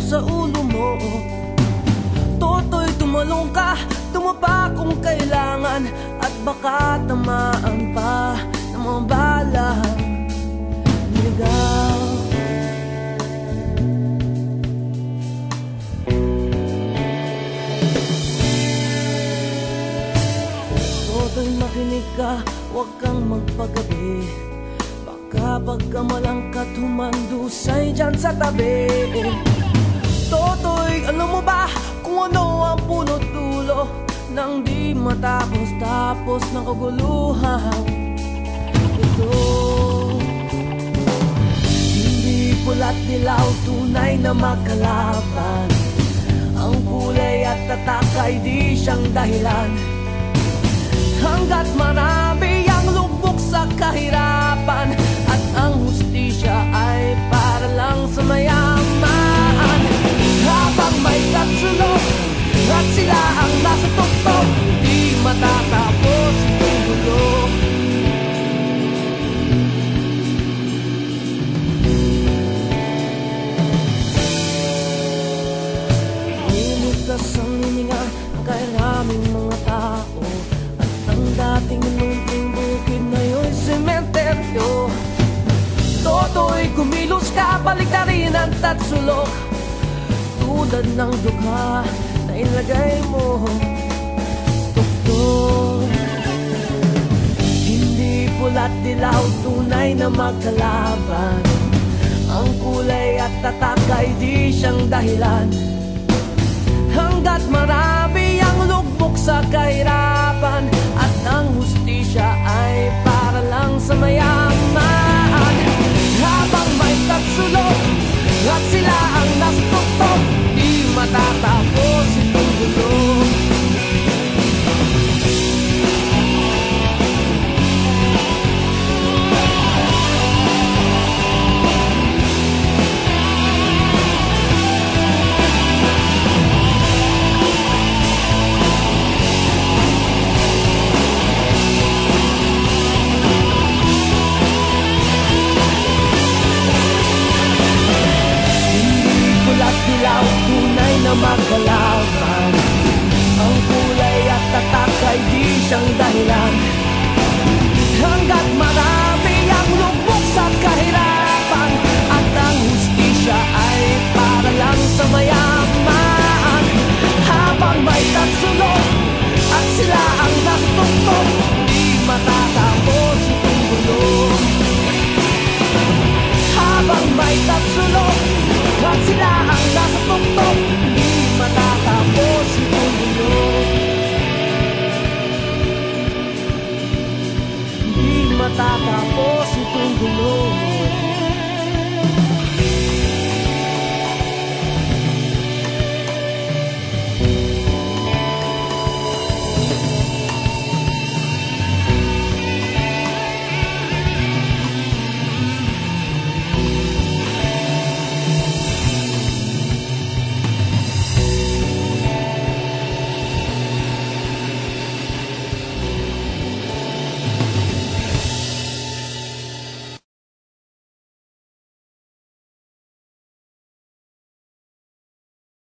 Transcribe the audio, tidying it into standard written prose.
sa ulo mo. Toto'y tumalong ka, tumapa kung kailangan, at baka tamaan pa ng mga balang niligaw. Toto'y makinig ka, huwag kang magpagabi. Baka pagkamalangkat humandusay dyan sa tabi. Toto'y alam mo ba kung ano ang punot dulo nang di matapos-tapos ng kaguluhan ito? Hindi pula't dilaw, tunay na makalaban. Ang kulay at tatak ay di siyang dahilan. Hanggat marami ang lubog sa kahirapan, at ang hustisya ay para lang sa mayaman. Habang may katsulog at sila ang nasa tuktok, di matatapos itong gulo. Limitas ang hininga kay maraming mga tao, at ang dating munting bukid ngayon'y sementeryo. Toto'y kumilos ka, baliktarin ang tatsulok, tulad ng dukha na ilagay mo tuktok. Hindi pula't dilaw, tunay na magkalaban. Ang kulay at tatak ay di siyang dahilan. Hanggat marami ang lugmok sa kahirapan, at ang hustisya ay para lang sa mayaman. Habang may tatsulok at sila ang nasa tuktok, di matatapos itong gulo. Tunay na magkalaban. Ang kulay at tatak ay di siyang dahilan. Hanggat marami